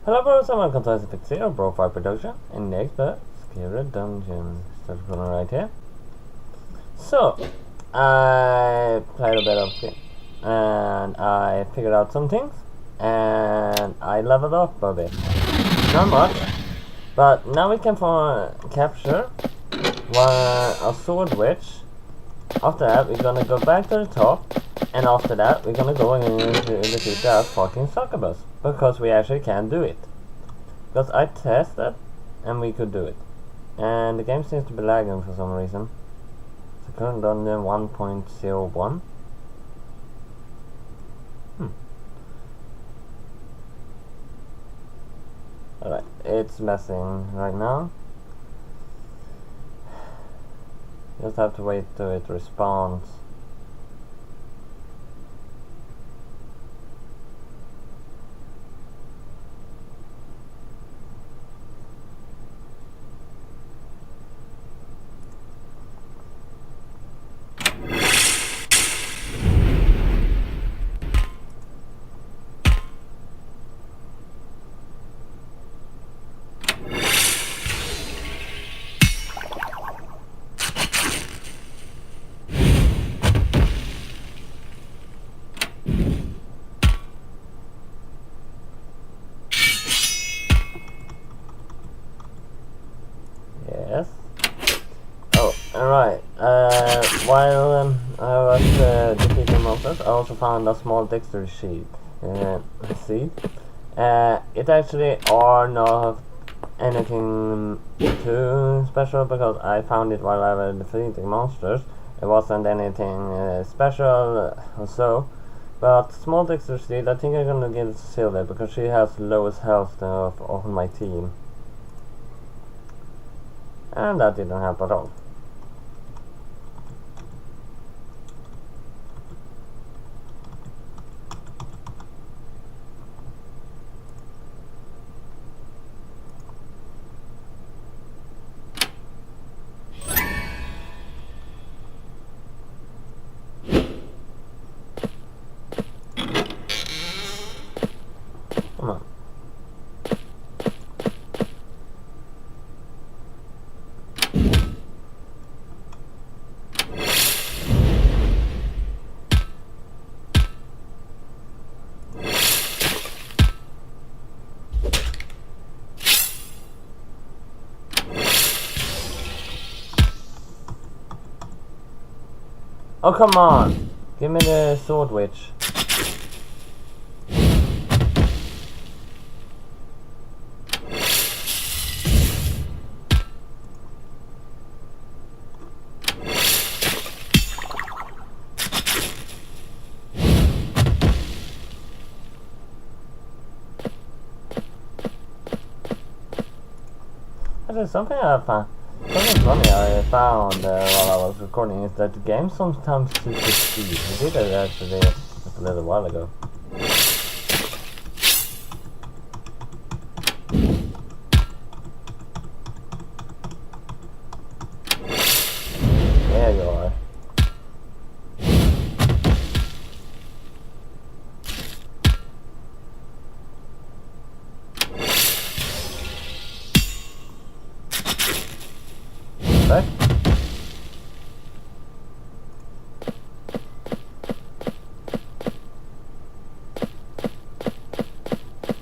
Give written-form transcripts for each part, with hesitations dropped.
Hello bros and welcome to Sakura BroFive production and next Sakura Dungen. Starts going right here. So I played a bit of it and I figured out some things and I leveled up a bit. Not much, but now we can capture a sword witch. After that we're gonna go back to the top, and after that we're gonna go and defeat that fucking Succubus, because we actually can do it. Because I tested and we could do it. And the game seems to be lagging for some reason. Sakura Dungen 1.01. Alright, it's messing right now. Just have to wait till it responds. Yes. Oh, alright. While I was defeating monsters, I also found a small dexter sheet. See? It actually are not anything too special, because I found it while I was defeating monsters. It wasn't anything special or so. But small dexter sheet, I think I'm gonna give Silver, because she has the lowest health of my team. And that didn't help at all. Come on. Oh, come on! Give me the sword witch. There's something something funny I found while I was recording is that the game sometimes switches speed. We did it actually just a little while ago. There you are. Back.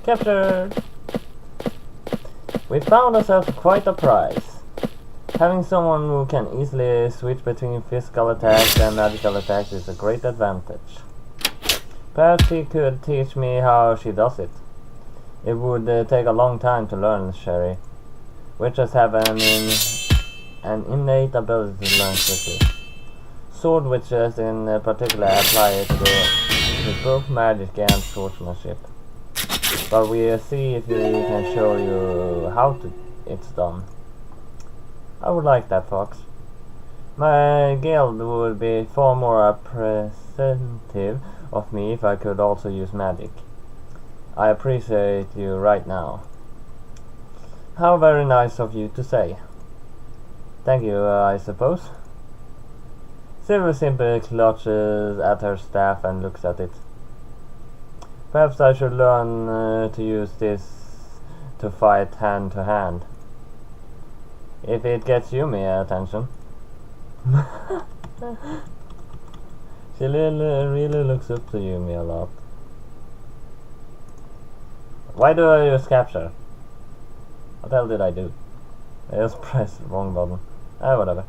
Captured! We found ourselves quite a prize. Having someone who can easily switch between physical attacks and magical attacks is a great advantage. Perhaps she could teach me how she does it. It would take a long time to learn, Sherry. Witches have an innate ability to learn quickly. Sword witches in particular apply it to both magic and swordsmanship. But we'll see if we can show you how it's done. I would like that, Fox. My guild would be far more appreciative of me if I could also use magic. I appreciate you right now. How very nice of you to say. Thank you, I suppose. Silver simply clutches at her staff and looks at it. Perhaps I should learn to use this to fight hand to hand. If it gets Yumi attention. She really looks up to Yumi a lot. Why do I use capture? What the hell did I do? I just pressed the wrong button. Whatever.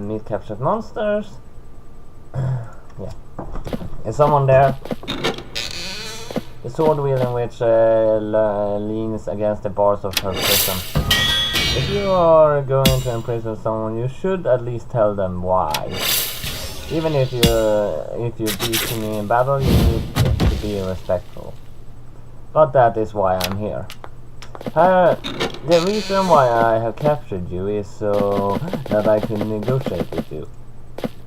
Meet captured monsters. Yeah. Is someone there? The sword wielding witch leans against the bars of her prison. If you are going to imprison someone, you should at least tell them why. Even if you beat me in battle, you need to be respectful. But that is why I'm here. The reason why I have captured you is so that I can negotiate with you.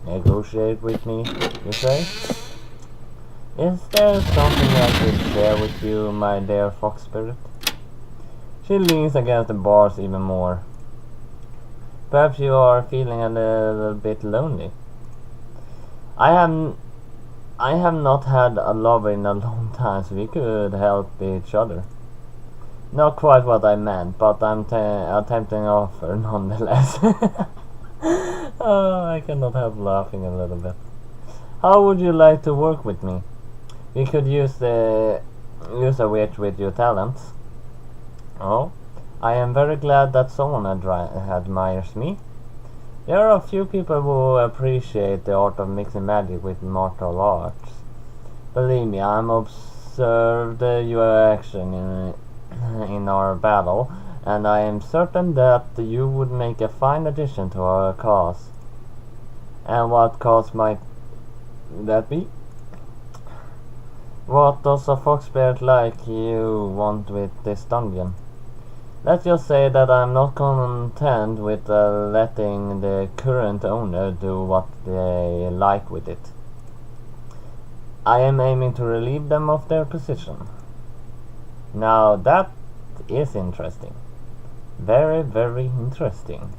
Negotiate with me, you say? Is there something I could share with you, my dear fox spirit? She leans against the bars even more. Perhaps you are feeling a little bit lonely. I have not had a lover in a long time, so we could help each other. Not quite what I meant, but I'm attempting offer nonetheless. Oh, I cannot help laughing a little bit. How would you like to work with me? We could use a witch with your talents. Oh, I am very glad that someone admires me. There are a few people who appreciate the art of mixing magic with martial arts. Believe me, I'm observed your action in our battle, and I am certain that you would make a fine addition to our cause. And what cause might that be? What does a fox spirit like you want with this dungeon? Let's just say that I'm not content with letting the current owner do what they like with it. I am aiming to relieve them of their position. Now that is interesting. Very, very interesting.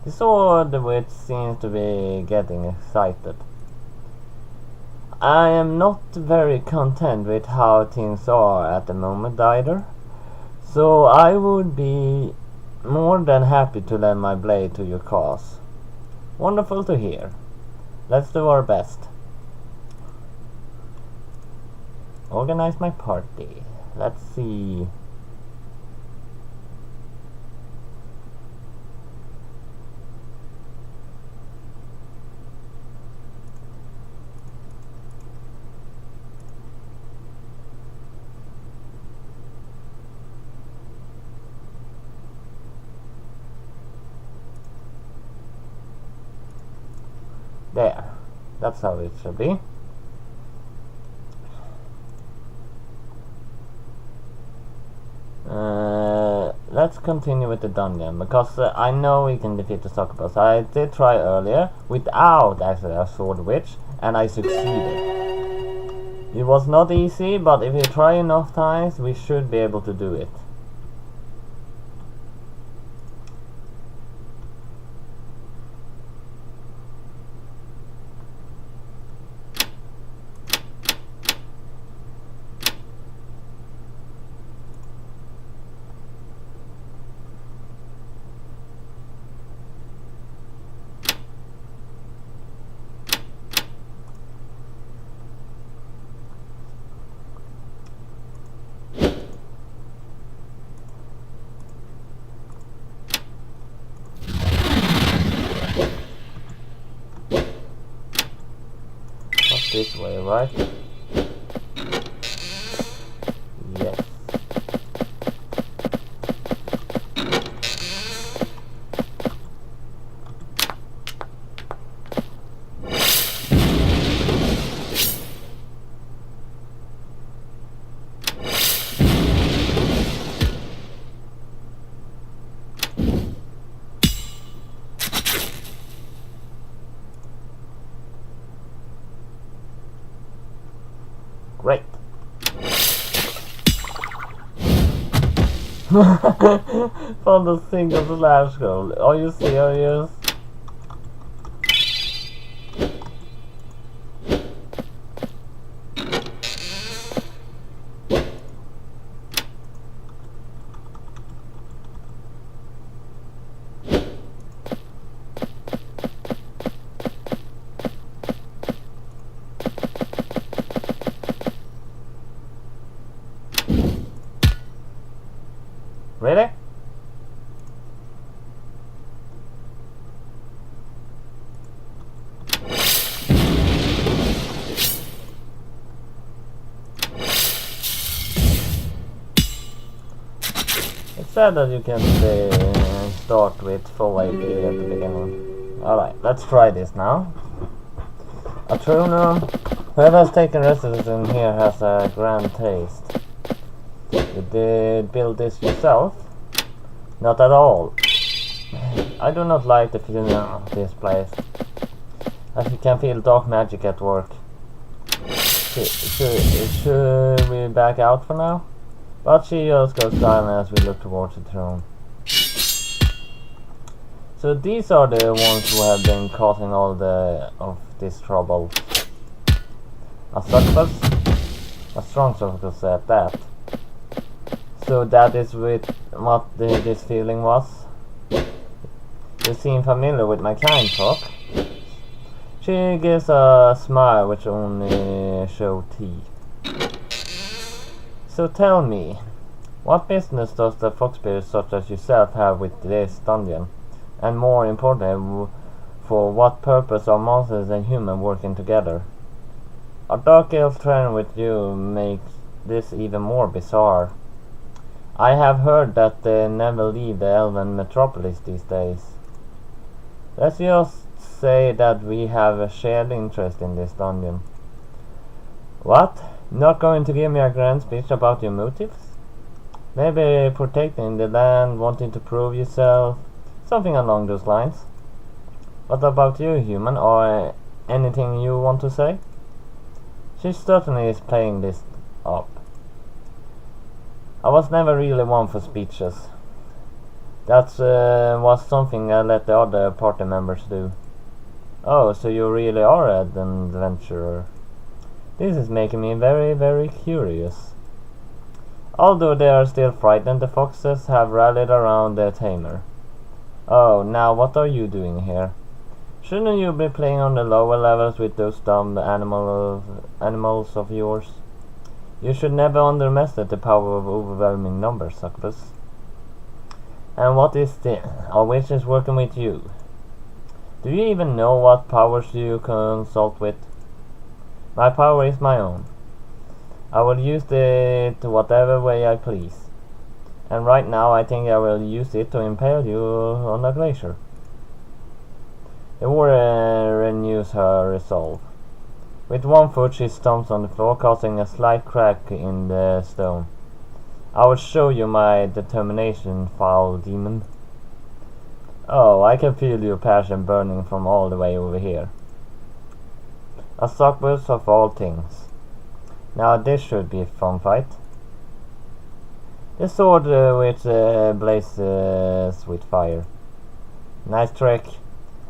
The sword witch seems to be getting excited. I am not very content with how things are at the moment either. So I would be more than happy to lend my blade to your cause. Wonderful to hear. Let's do our best. Organize my party. Let's see. There. That's how it should be. Let's continue with the dungeon, because I know we can defeat the Succubus. I did try earlier without actually a sword witch, and I succeeded. It was not easy, but if we try enough times, we should be able to do it. This way, right? Yes. Great. Found a single slash goal. Are you serious? Really? It's sad that you can start with full AP at the beginning. Alright, let's try this now. Atruno, whoever has taken residence in here has a grand taste. You did build this yourself? Not at all. I do not like the feeling of this place. As you can feel dark magic at work. Should we back out for now? But she just goes silent as we look towards the throne. So these are the ones who have been causing all of this trouble. A Succubus? A strong Succubus at that. So that is with what this feeling was. You seem familiar with my kind talk. She gives a smile which only shows teeth. So tell me, what business does the fox spirit such as yourself have with this dungeon? And more importantly, for what purpose are monsters and humans working together? A dark elf train with you makes this even more bizarre. I have heard that they never leave the elven metropolis these days. Let's just say that we have a shared interest in this dungeon. What? Not going to give me a grand speech about your motives? Maybe protecting the land, wanting to prove yourself, something along those lines. What about you, human, or anything you want to say? She certainly is playing this up. I was never really one for speeches. That was something I let the other party members do. Oh, so you really are an adventurer. This is making me very, very curious. Although they are still frightened, the foxes have rallied around their tamer. Oh, now what are you doing here? Shouldn't you be playing on the lower levels with those dumb animals of yours? You should never underestimate the power of overwhelming numbers, Succubus. And what is this? A witch is working with you. Do you even know what powers you consult with? My power is my own. I will use it whatever way I please. And right now I think I will use it to impale you on a glacier. The warrior renews her resolve. With one foot she stomps on the floor, causing a slight crack in the stone. I will show you my determination, foul demon. Oh, I can feel your passion burning from all the way over here. A Succubus of all things. Now this should be a fun fight. The sword which blazes with fire. Nice trick.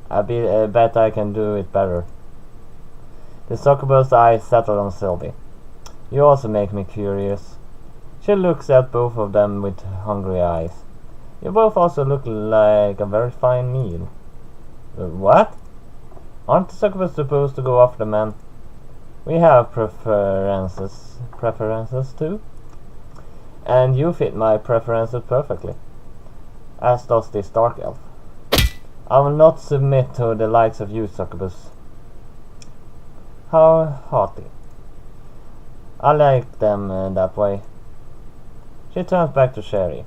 I bet I can do it better. The Succubus' eyes settle on Sylvie. You also make me curious. She looks at both of them with hungry eyes. You both also look like a very fine meal. What? Aren't the Succubus supposed to go after men? We have preferences too. And you fit my preferences perfectly. As does this dark elf. I will not submit to the likes of you, Succubus. How haughty. I like them that way. She turns back to Sherry.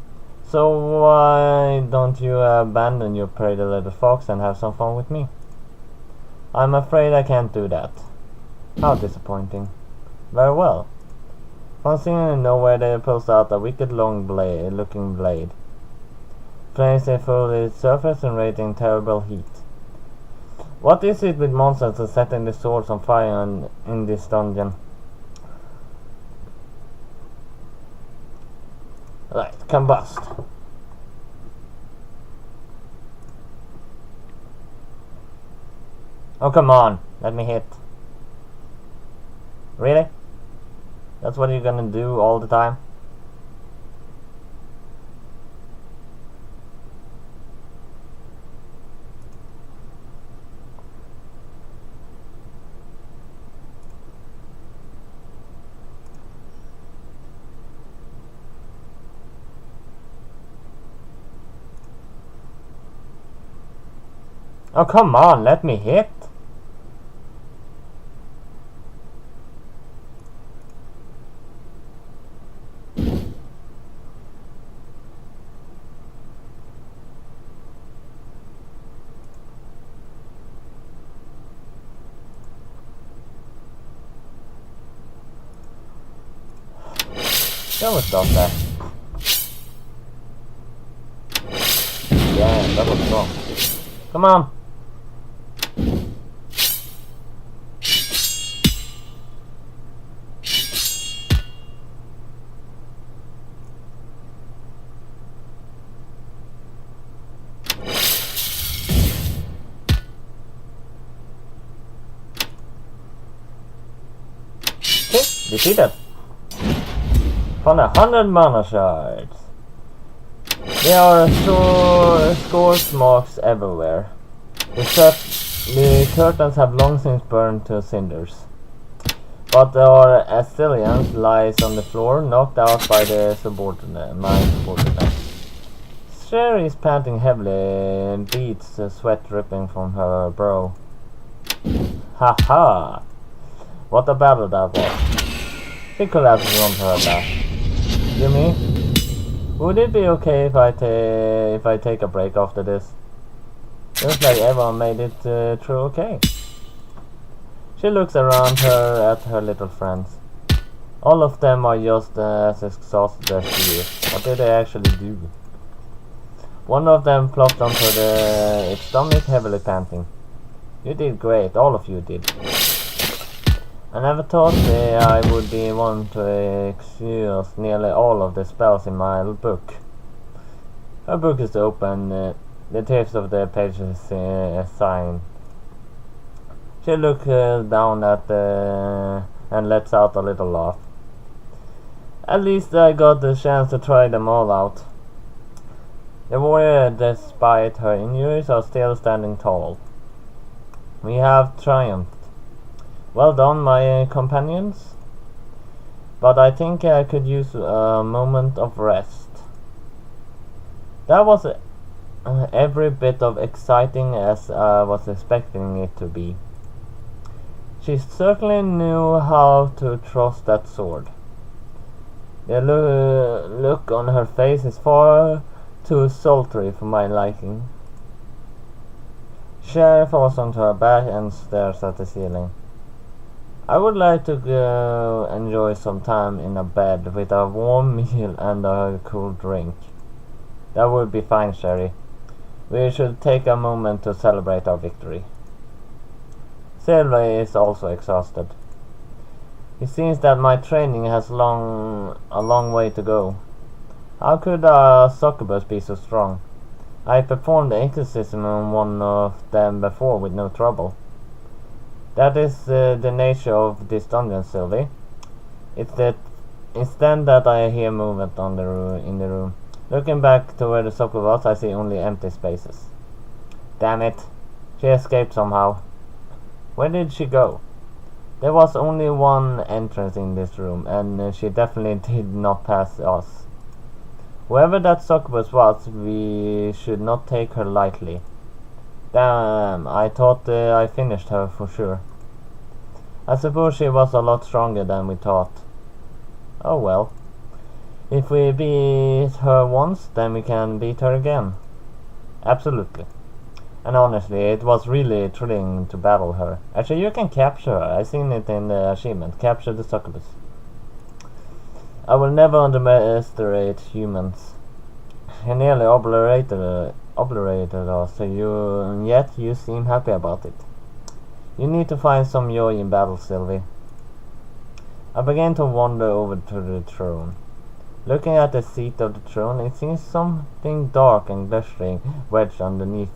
So why don't you abandon your pretty little fox and have some fun with me? I'm afraid I can't do that. How disappointing. Very well. From seemingly nowhere they pulls out a wicked looking blade. Flames enfold its surface and radiating terrible heat. What is it with monsters and setting the swords on fire in this dungeon? Right, combust. Oh, come on. Let me hit. Really? That's what you're gonna do all the time? Oh, come on, let me hit. That was not that. Yeah, that was wrong. Come on. Okay, defeated. Found 100 mana shards. There are scores marks everywhere. The curtains have long since burned to cinders. But our Astilians lies on the floor, knocked out by my subordinate. Sherry is panting heavily, beads sweat dripping from her brow. Haha! What a battle that was. She collapses onto her back. You mean? Would it be okay if I take a break after this? Looks like everyone made it through okay. She looks around her at her little friends. All of them are just as exhausted as she is. What did they actually do? One of them plopped onto its stomach, heavily panting. You did great, all of you did. I never thought I would be one to excuse nearly all of the spells in my book. Her book is open, the tips of the pages sign. She looks down at and lets out a little laugh. At least I got the chance to try them all out. The warrior, despite her injuries, are still standing tall. We have triumphed. Well done, my companions. But I think I could use a moment of rest. That was every bit of exciting as I was expecting it to be. She certainly knew how to trust that sword. The look on her face is far too sultry for my liking. Sherry falls onto her back and stares at the ceiling. I would like to go enjoy some time in a bed with a warm meal and a cool drink. That would be fine, Sherry. We should take a moment to celebrate our victory. Silva is also exhausted. It seems that my training has a long way to go. How could a succubus be so strong? I performed the exorcism on one of them before with no trouble. That is the nature of this dungeon, Sylvie. It's then that I hear movement in the room. Looking back to where the Sakura was, I see only empty spaces. Damn it. She escaped somehow. Where did she go? There was only one entrance in this room, and she definitely did not pass us. Whoever that Succubus was, we should not take her lightly. Damn, I thought I finished her for sure. I suppose she was a lot stronger than we thought. Oh well. If we beat her once, then we can beat her again. Absolutely. And honestly, it was really thrilling to battle her. Actually, you can capture her. I've seen it in the achievement. Capture the Succubus. I will never underestimate humans. He nearly obliterated us, yet you seem happy about it. You need to find some joy in battle, Sylvie. I began to wander over to the throne. Looking at the seat of the throne, it seems something dark and glittering wedged underneath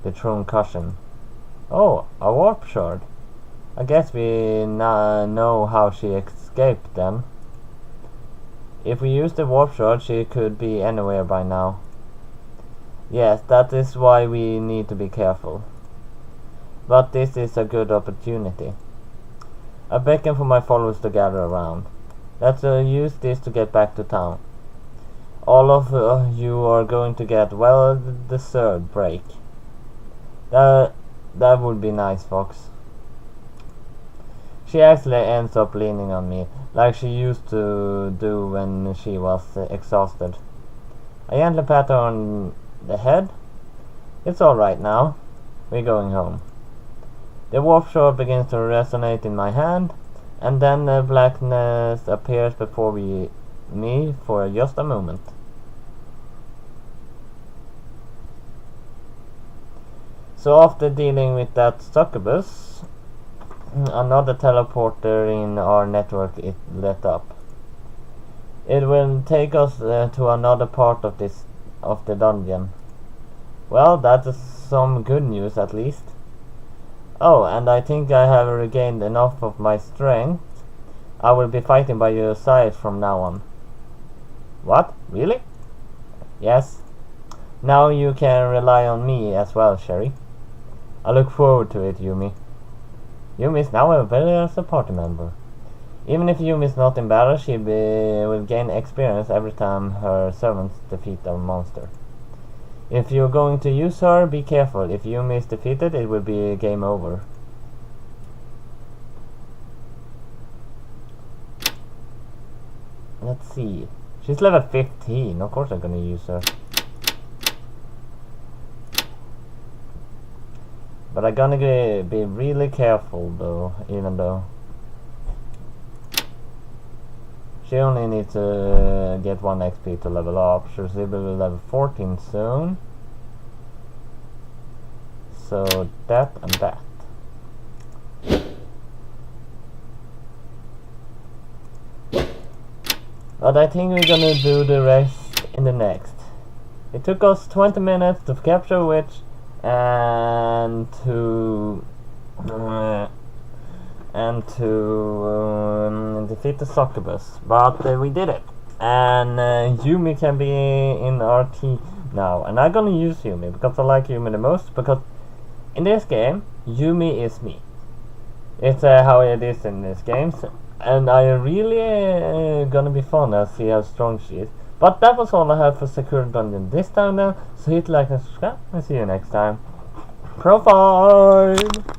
the throne cushion. Oh, a warp shard. I guess we know how she escaped then. If we use the warp shard, she could be anywhere by now. Yes, that is why we need to be careful. But this is a good opportunity. I beckon for my followers to gather around. Let's use this to get back to town. All of you are going to get well-deserved break. That would be nice, Fox. She actually ends up leaning on me, like she used to do when she was exhausted. I gently pat her on the head. It's alright now. We're going home. The warp shard begins to resonate in my hand, and then the blackness appears before me for just a moment. So after dealing with that succubus, another teleporter in our network is lit up. It will take us to another part of the dungeon. Well, that is some good news at least. Oh, and I think I have regained enough of my strength. I will be fighting by your side from now on. What? Really? Yes. Now you can rely on me as well, Sherry. I look forward to it, Yumi. Yumi is now available as a party member. Even if Yumi is not in battle, she will gain experience every time her servants defeat a monster. If you're going to use her, be careful. If Yumi is defeated, it will be game over. Let's see. She's level 15. Of course I'm gonna use her. But I'm gonna be really careful though, even though she only needs to get 1 XP to level up. She'll be level 14 soon. So that and that. But I think we're gonna do the rest in the next. It took us 20 minutes to capture a witch and to defeat the succubus, but we did it, and Yumi can be in our team now, and I'm gonna use Yumi because I like Yumi the most, because in this game Yumi is me. It's how it is in these games, and I really gonna be fun to see how strong she is. But that was all I had for Sakura Dungen this time then, so hit like and subscribe, and see you next time. BroFive!